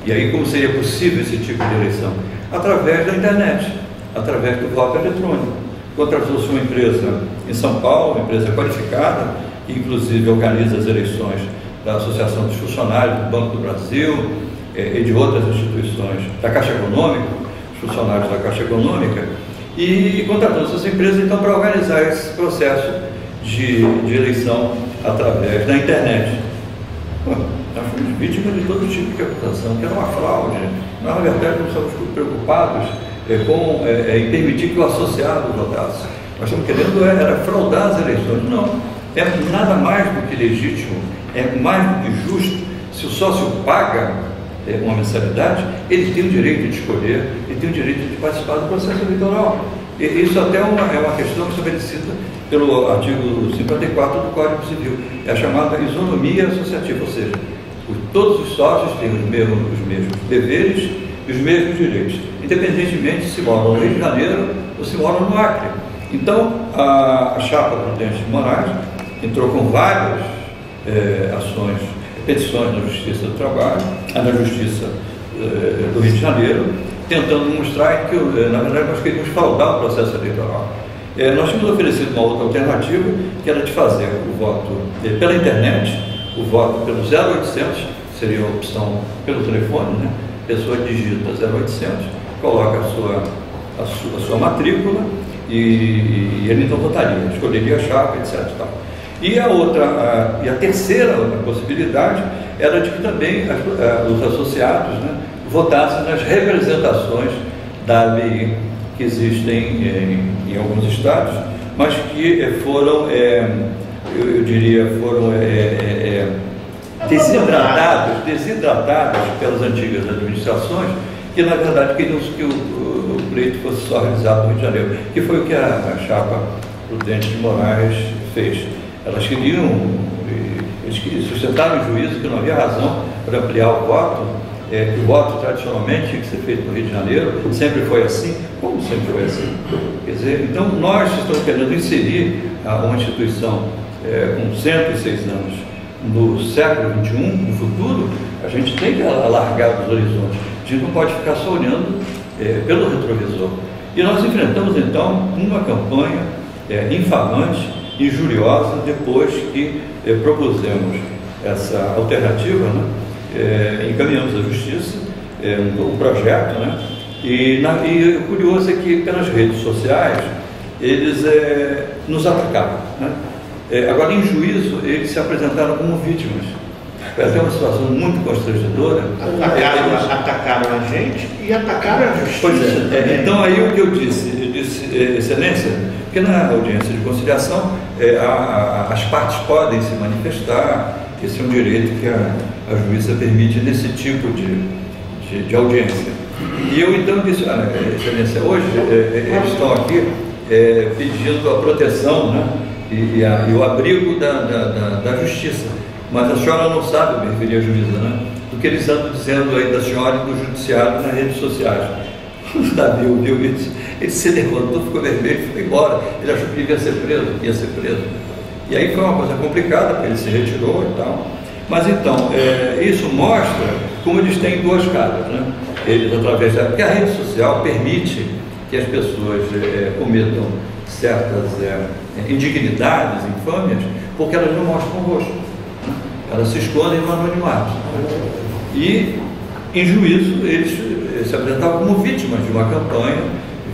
e aí como seria possível esse tipo de eleição? Através da internet, através do voto eletrônico. Contratou-se uma empresa em São Paulo, uma empresa qualificada, que inclusive organiza as eleições da Associação dos Funcionários do Banco do Brasil e de outras instituições, da Caixa Econômica, os funcionários da Caixa Econômica, e contratou-se essa empresa então para organizar esse processo de eleição através da internet. Nós fomos vítimas de todo tipo de acusação, que era uma fraude. Nós, na verdade, não estamos preocupados em permitir que o associado votasse. Nós estamos querendo era fraudar as eleições. Não, é nada mais do que legítimo, é mais do que justo. Se o sócio paga uma mensalidade, ele tem o direito de escolher, ele tem o direito de participar do processo eleitoral. E isso até é uma questão estabelecida pelo artigo 54 do Código Civil, é a chamada isonomia associativa, ou seja, todos os sócios têm os mesmos deveres e os mesmos direitos, independentemente se moram no Rio de Janeiro ou se moram no Acre. Então, a chapa Prudente de Moraes entrou com várias petições na Justiça do Trabalho, na Justiça do Rio de Janeiro, tentando mostrar que, na verdade, nós queríamos fraudar o processo eleitoral. Nós tínhamos oferecido uma outra alternativa, que era de fazer o voto pela internet, o voto pelo 0800, seria a opção pelo telefone, né? A pessoa digita 0800, coloca a sua matrícula e ele então votaria, escolheria a chapa, etc. E a terceira possibilidade era de que também os associados, né, votassem nas representações da ABI que existem em alguns estados, mas que foram, eu diria, desidratados pelas antigas administrações, que na verdade queriam que o pleito fosse só realizado no Rio de Janeiro, que foi o que a chapa Prudente de Moraes fez. Eles sustentaram o juízo que não havia razão para ampliar o voto, que o voto tradicionalmente tinha que ser feito no Rio de Janeiro, sempre foi assim, como sempre foi assim. Quer dizer, então nós estamos querendo inserir uma instituição com 106 anos no século XXI, no futuro, a gente tem que alargar os horizontes, a gente não pode ficar só olhando pelo retrovisor. E nós enfrentamos então uma campanha infamante, injuriosa, depois que propusemos essa alternativa, né? Encaminhamos à Justiça um projeto, né? E o curioso é que pelas redes sociais eles nos atacaram, né? Agora em juízo eles se apresentaram como vítimas. Foi até uma situação muito constrangedora. Atacaram a gente e atacaram a Justiça. Pois então aí o que eu disse, Excelência, porque na audiência de conciliação as partes podem se manifestar, esse é um direito que a juíza permite nesse tipo de audiência. E eu então disse, Excelência, hoje eles estão aqui pedindo a proteção, né, e o abrigo da Justiça, mas a senhora não sabe, me referi à juíza, né, do que eles andam dizendo aí da senhora e do judiciário nas redes sociais. O Davi ouviu isso, ele se levantou, ficou vermelho e foi embora. Ele achou que ia ser preso. E aí foi uma coisa complicada, porque ele se retirou e tal. Mas então, isso mostra como eles têm duas caras, né? Eles, através porque a rede social permite que as pessoas cometam certas indignidades, infâmias, porque elas não mostram o rosto, né? Elas se escondem no anonimato. E, em juízo, eles se apresentavam como vítimas de uma campanha,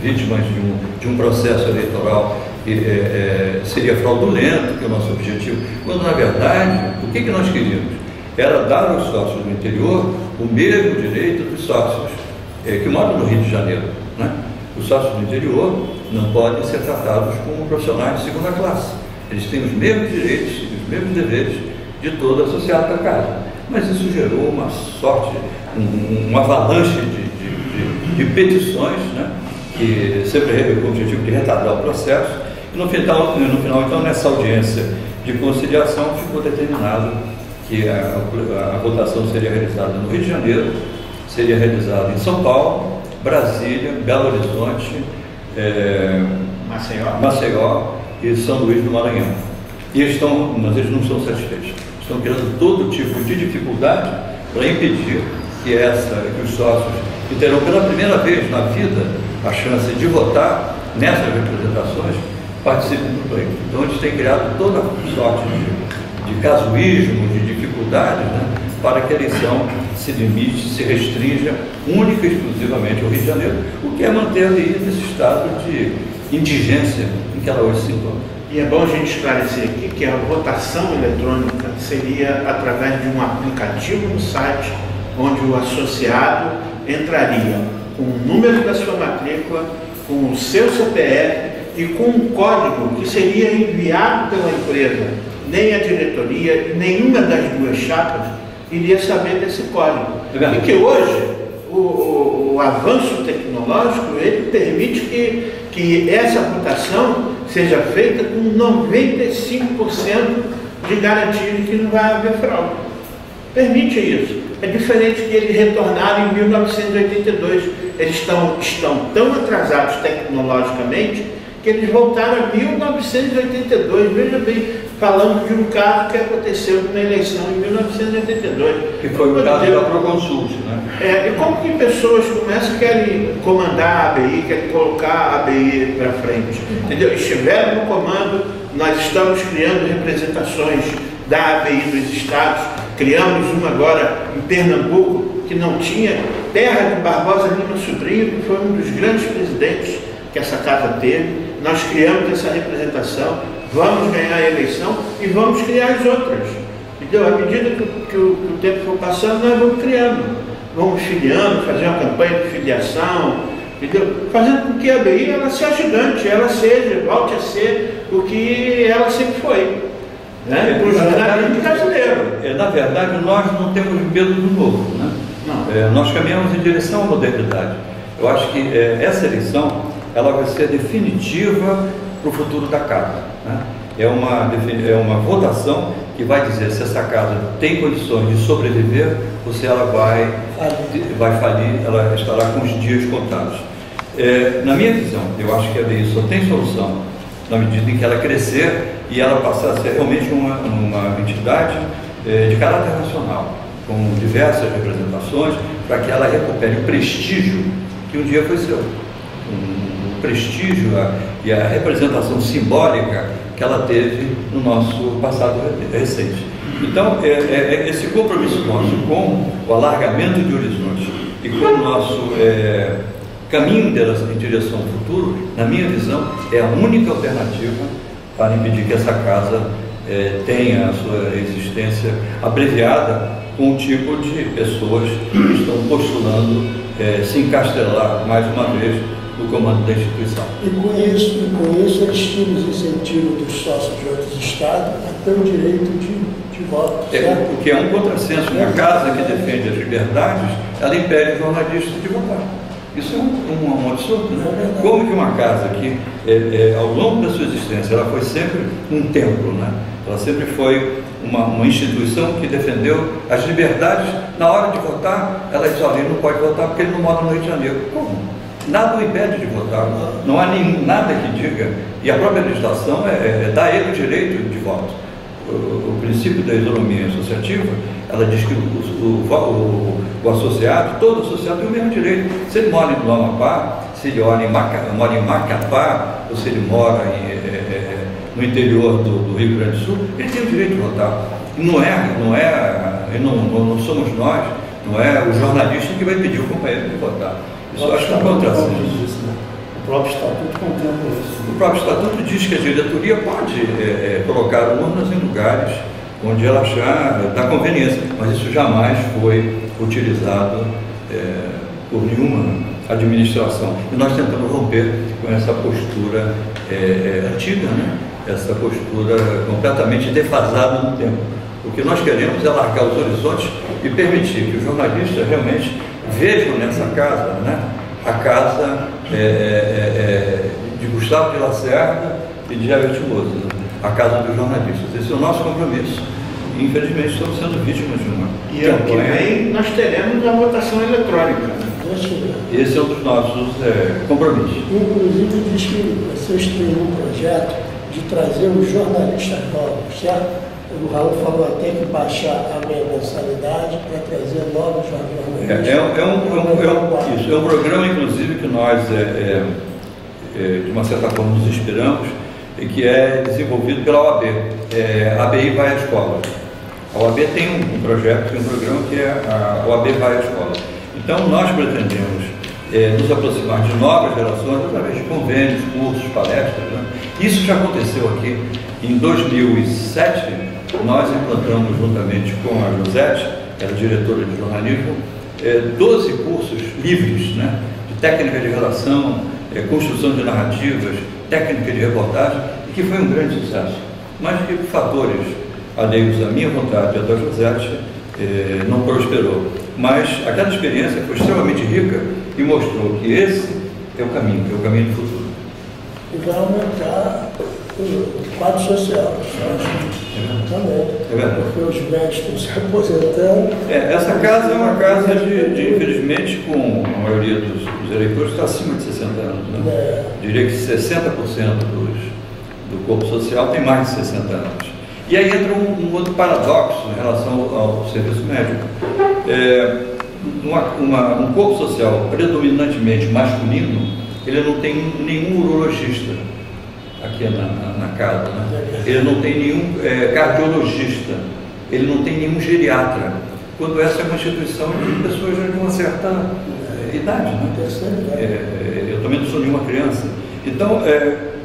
vítimas de um processo eleitoral que seria fraudulento, que é o nosso objetivo, quando na verdade o que nós queríamos era dar aos sócios do interior o mesmo direito dos sócios que moram no Rio de Janeiro, né? Os sócios do interior não podem ser tratados como profissionais de segunda classe, eles têm os mesmos direitos e os mesmos deveres de todo associado da casa. Mas isso gerou uma sorte, uma avalanche de petições, né, que sempre com o objetivo de retardar o processo. E no final, então, nessa audiência de conciliação, ficou determinado que a votação seria realizada no Rio de Janeiro, seria realizada em São Paulo, Brasília, Belo Horizonte, Maceió e São Luís do Maranhão. Mas eles não são satisfeitos. Estão criando todo tipo de dificuldade para impedir que os sócios, que terão pela primeira vez na vida a chance de votar nessas representações, participem do pleito. Então eles têm criado toda sorte de casuísmo, de dificuldades, né, para que a eleição se limite, se restrinja única e exclusivamente ao Rio de Janeiro, o que é manter ali esse estado de indigência em que ela hoje se encontra. E é bom a gente esclarecer aqui que a votação eletrônica seria através de um aplicativo no site, onde o associado entraria com o número da sua matrícula, com o seu CPF e com um código que seria enviado pela empresa. Nem a diretoria, nenhuma das duas chapas iria saber desse código. E que hoje o avanço tecnológico ele permite que essa votação seja feita com 95% de garantia de que não vai haver fraude. Permite isso. É diferente de eles retornarem em 1982. Eles estão tão atrasados tecnologicamente que eles voltaram a 1982. Veja bem, falando de um caso que aconteceu na eleição em 1982. Que foi o caso da Proconsult, né? E como que pessoas como essa querem comandar a ABI, querem colocar a ABI para frente? Entendeu? Estiveram no comando, nós estamos criando representações da ABI nos estados, criamos uma agora em Pernambuco, que não tinha, terra de Barbosa Lima Sobrinho, que foi um dos grandes presidentes que essa casa teve. Nós criamos essa representação, vamos ganhar a eleição e vamos criar as outras. Entendeu? À medida que o tempo for passando, nós vamos criando, vamos filiando, fazer uma campanha de filiação, entendeu? Fazendo com que a ABI ela seja gigante, ela volte a ser o que ela sempre foi. Né? Para o jornalismo brasileiro. Na verdade, nós não temos medo do novo. Né? Nós caminhamos em direção à modernidade. Eu acho que essa eleição ela vai ser definitiva para o futuro da casa. Né? É uma votação que vai dizer se essa casa tem condições de sobreviver ou se ela vai falir, ela estará com os dias contados. Na minha visão, eu acho que a ABI só tem solução na medida em que ela crescer e ela passar a ser realmente uma entidade de caráter nacional, com diversas representações, para que ela recupere o prestígio que um dia foi seu. O prestígio e a representação simbólica que ela teve no nosso passado recente. Então, esse compromisso nosso com o alargamento de horizontes e com o nosso caminho em direção ao futuro, na minha visão, é a única alternativa para impedir que essa casa tenha a sua existência abreviada com o tipo de pessoas que estão postulando se encastelar mais uma vez no comando da instituição. E com isso eles tiram os incentivos dos sócios de outros estados a ter o direito de voto. O que é um contrassenso. Uma casa que defende as liberdades, ela impede os jornalistas de votar. Isso é um absurdo, né? Como que uma casa que, ao longo da sua existência, ela foi sempre um templo, né? Ela sempre foi uma instituição que defendeu as liberdades. Na hora de votar, ela diz, olha, ele não pode votar porque ele não mora no Rio de Janeiro. Como? Nada o impede de votar. Não há nada que diga, e a própria legislação dá a ele o direito de voto. O princípio da isonomia associativa, ela diz que o associado, todo associado tem o mesmo direito. Se ele mora no Amapá, se ele mora em Macapá, ou se ele mora no interior do Rio Grande do Sul, ele tem o direito de votar. Não somos nós, não é o jornalista que vai pedir o companheiro de votar. Isso eu acho que é um contrassenso. O próprio Estatuto contempla isso. O próprio Estatuto diz que a diretoria pode colocar urnas em lugares onde ela achar da conveniência, mas isso jamais foi utilizado por nenhuma administração. E nós tentamos romper com essa postura antiga, né? Essa postura completamente defasada no tempo. O que nós queremos é largar os horizontes e permitir que os jornalistas realmente vejam nessa casa, né, a casa de Gustavo de Lacerda e de Herbert Moser, a casa dos jornalistas. Esse é o nosso compromisso. E, infelizmente, estamos sendo vítimas de uma campanha. E ano que vem nós teremos a votação eletrônica. Esse é um dos nossos compromissos. Inclusive, diz que vocês têm um projeto de trazer os jornalistas novos, certo? O Raul falou até que baixar a minha mensalidade para trazer novos jornalistas. Isso é um programa, inclusive, que nós, de uma certa forma, nos inspiramos, e que é desenvolvido pela OAB. A ABI vai à escola. A OAB tem um projeto, tem um programa que é a OAB vai à escola. Então, nós pretendemos nos aproximar de novas gerações através de convênios, cursos, palestras. Né? Isso já aconteceu aqui. Em 2007, nós implantamos, juntamente com a Josete, que era diretora de jornalismo, 12 cursos livres, né? De técnica de redação, construção de narrativas, técnica de reportagem, e que foi um grande sucesso. Mas de fatores alheios à minha vontade e à da Josete, não prosperou. Mas aquela experiência foi extremamente rica e mostrou que esse é o caminho do futuro. E vai aumentar o quadro social, também. É verdade. Porque os médicos estão se aposentando. Essa casa é uma casa de infelizmente, com a maioria dos eleitores está acima de 60 anos. Né? Diria que 60% do corpo social tem mais de 60 anos. E aí entra um outro paradoxo em relação ao serviço médico. Um corpo social predominantemente masculino, ele não tem nenhum urologista aqui na casa, né? Ele não tem nenhum cardiologista, ele não tem nenhum geriatra, quando essa é uma instituição de pessoas já de uma certa idade, né? Eu também não sou nenhuma criança. Então,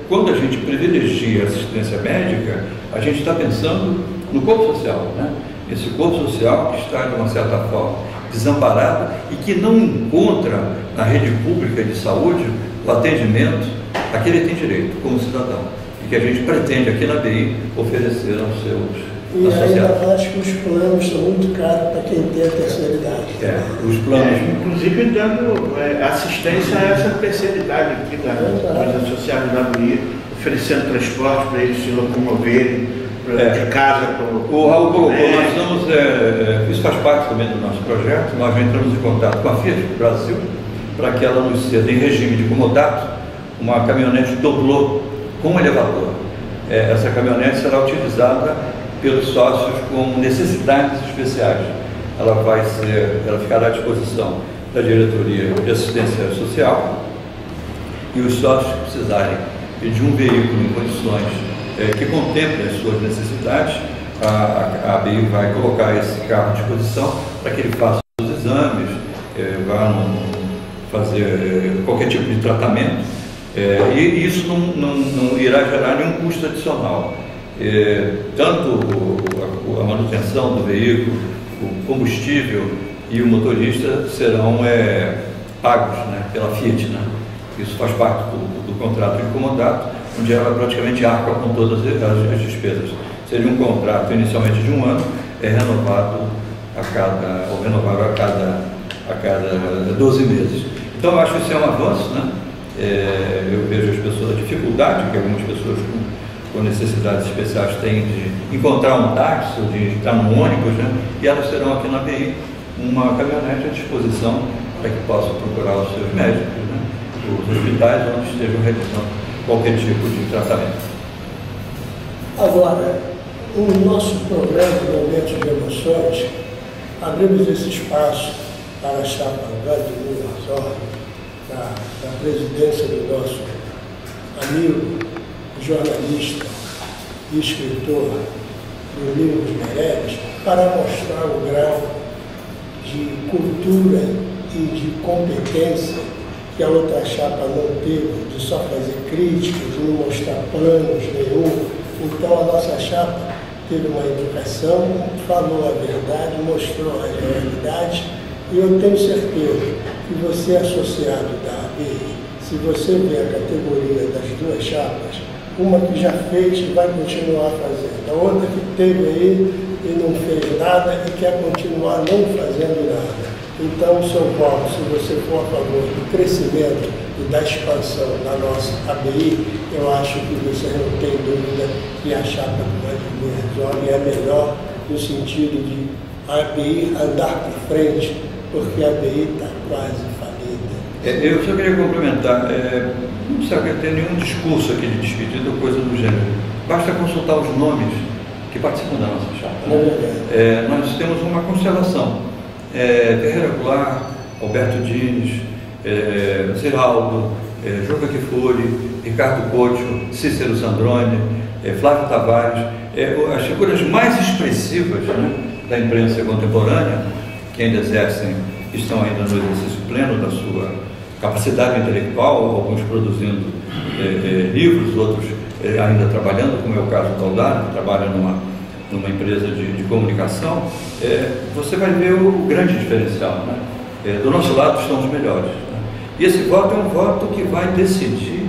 quando a gente privilegia a assistência médica, a gente está pensando no corpo social, né? Esse corpo social que está, de uma certa forma, desamparado e que não encontra na rede pública de saúde o atendimento a que ele tem direito como cidadão e que a gente pretende aqui na BI oferecer aos seus associados. E ainda mais que os planos são muito caros para quem tem a terceira idade. Os planos... inclusive dando assistência a essa terceira idade aqui dos associados da BI, oferecendo transporte para eles se locomoverem de casa para o Raul colocou, isso faz parte também do nosso projeto. Nós já entramos em contato com a Fiat Brasil para que ela nos ceda em regime de comodato uma caminhonete doblô com elevador. Essa caminhonete será utilizada pelos sócios com necessidades especiais. Ela ficará à disposição da diretoria de assistência social e os sócios que precisarem de um veículo em condições que contemple as suas necessidades, a ABI vai colocar esse carro à disposição para que ele faça os exames, vá fazer qualquer tipo de tratamento, e isso não irá gerar nenhum custo adicional. Tanto a manutenção do veículo, o combustível e o motorista serão pagos, né, pela Fiat, né? Isso faz parte do contrato de comodato, onde ela praticamente arca com todas as despesas. Seria um contrato inicialmente de um ano, renovável a cada 12 meses. Então, eu acho que isso é um avanço, né? Eu vejo as pessoas, a dificuldade que algumas pessoas com necessidades especiais têm de encontrar um táxi, ou de estar num ônibus, né? E elas terão aqui na BI uma caminhonete à disposição para que possam procurar os seus médicos, né? Os hospitais onde estejam realizando qualquer tipo de tratamento. Agora, o nosso programa de Momentos de Emoções, abrimos esse espaço para a chapa Vladimir Herzog, da presidência do nosso amigo, jornalista e escritor Domingos Meirelles, para mostrar o grau de cultura e de competência que a outra chapa não teve, de só fazer críticas, de não mostrar planos nenhum. Então a nossa chapa teve uma educação, falou a verdade, mostrou a realidade, e eu tenho certeza que você, associado da ABI, se você vê a categoria das duas chapas, uma que já fez e vai continuar fazendo, a outra que teve aí e não fez nada e quer continuar não fazendo nada. Então, São Paulo, se você for a favor do crescimento e da expansão da nossa ABI, eu acho que você não tem dúvida que a chapa do Vladimir Herzog é melhor no sentido de a ABI andar por frente, porque a ABI está quase falida. Eu só queria complementar, não precisa ter nenhum discurso aqui de despedida ou coisa do gênero. Basta consultar os nomes que participam da nossa chapa. Nós temos uma constelação. Ferreira Goulart, Alberto Dines, Ziraldo, Juca Kfouri, Ricardo Couto, Cícero Sandrone, Flávio Tavares, as figuras mais expressivas, né, da imprensa contemporânea, que ainda exercem, estão ainda no exercício pleno da sua capacidade intelectual, alguns produzindo livros, outros ainda trabalhando, como é o caso do Aldar, que trabalha numa empresa de comunicação. Você vai ver o grande diferencial, né? Do nosso lado estão os melhores, né? E esse voto é um voto que vai decidir,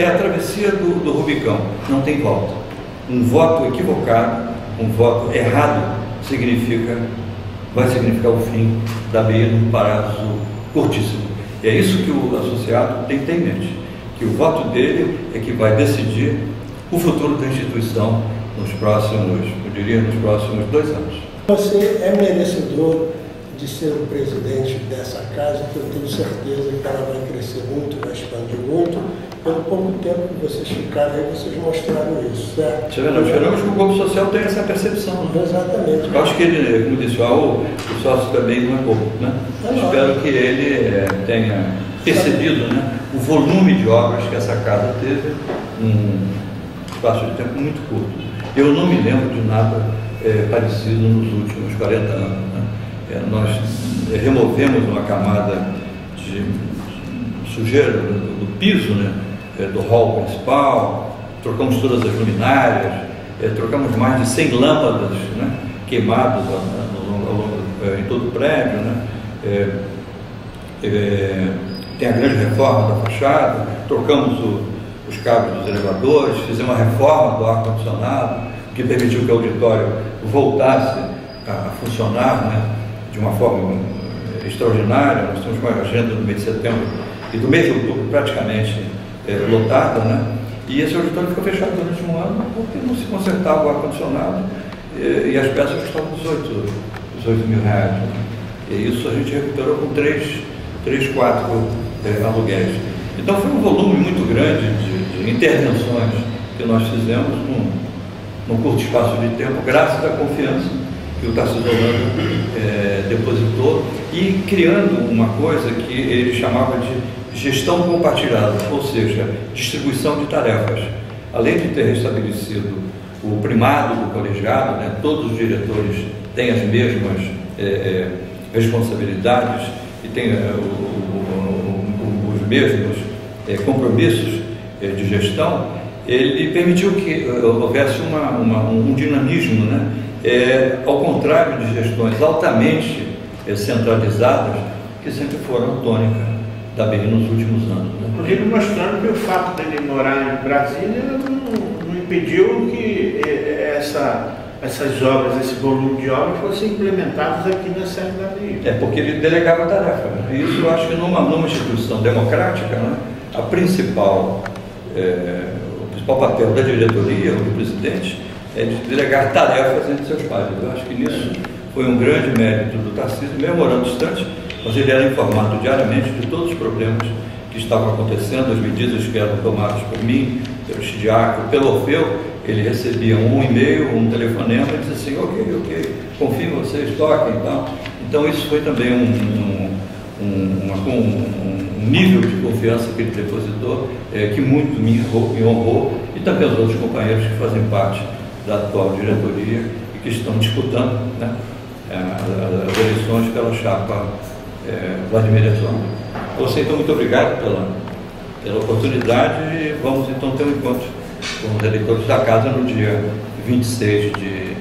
a travessia do Rubicão, não tem volta. Um voto equivocado, um voto errado, vai significar o fim da ABI num prazo curtíssimo. E é isso que o associado tem que ter em mente, que o voto dele é que vai decidir o futuro da instituição nos próximos 2 anos. Você é merecedor de ser o presidente dessa casa, que eu tenho certeza que ela vai crescer muito, vai expandir muito. Pelo pouco tempo que vocês ficaram aí, vocês mostraram isso, certo? Esperamos que o Globo Social tenha essa percepção, né? Exatamente. Eu acho que ele, como disse, o sócio também não é pouco, né? Espero que ele tenha percebido, né, o volume de obras que essa casa teve num espaço de tempo muito curto. Eu não me lembro de nada parecido nos últimos 40 anos. Né? Nós removemos uma camada de sujeira do piso, né, do hall principal, trocamos todas as luminárias, trocamos mais de 100 lâmpadas, né, queimadas em todo o prédio. Né? Tem a grande reforma da fachada, trocamos os cabos dos elevadores, fizemos uma reforma do ar-condicionado, que permitiu que o auditório voltasse a funcionar, né, de uma forma extraordinária. Nós temos uma agenda do mês de setembro e do mês de outubro praticamente lotada, né? E esse auditório ficou fechado durante um ano porque não se consertava o ar-condicionado e as peças custavam 18 mil reais. Né? E isso a gente recuperou com 4 aluguéis. Então foi um volume muito grande de intervenções que nós fizemos num curto espaço de tempo, graças à confiança que o Tarcísio Holanda depositou, e criando uma coisa que ele chamava de gestão compartilhada, ou seja, distribuição de tarefas. Além de ter restabelecido o primado do colegiado, né, todos os diretores têm as mesmas responsabilidades e têm os mesmos compromissos de gestão. Ele permitiu que houvesse um dinamismo, né? Ao contrário de gestões altamente centralizadas, que sempre foram tônica da ABI nos últimos anos. Né? Inclusive mostrando que o fato dele morar em Brasília não impediu que essas obras, esse volume de obras fossem implementados aqui na sede da ABI. Porque ele delegava a tarefa. Né? E isso eu acho que numa instituição democrática, né, o principal papel da diretoria ou do presidente é de delegar tarefas entre seus pares. Eu acho que nisso foi um grande mérito do Tarcísio, mesmo morando distante, mas ele era informado diariamente de todos os problemas que estavam acontecendo, as medidas que eram tomadas por mim, pelo Chidiaco, pelo Orfeu. Ele recebia um e-mail, um telefonema e dizia assim: ok, confio em vocês, toquem e tal. Então isso foi também um nível de confiança que ele depositou, que muito me honrou, e também os outros companheiros que fazem parte da atual diretoria e que estão disputando, né, as eleições pela chapa Vladimir Herzog. Você, então, muito obrigado pela oportunidade, e vamos então ter um encontro com os eleitores da casa no dia 26 de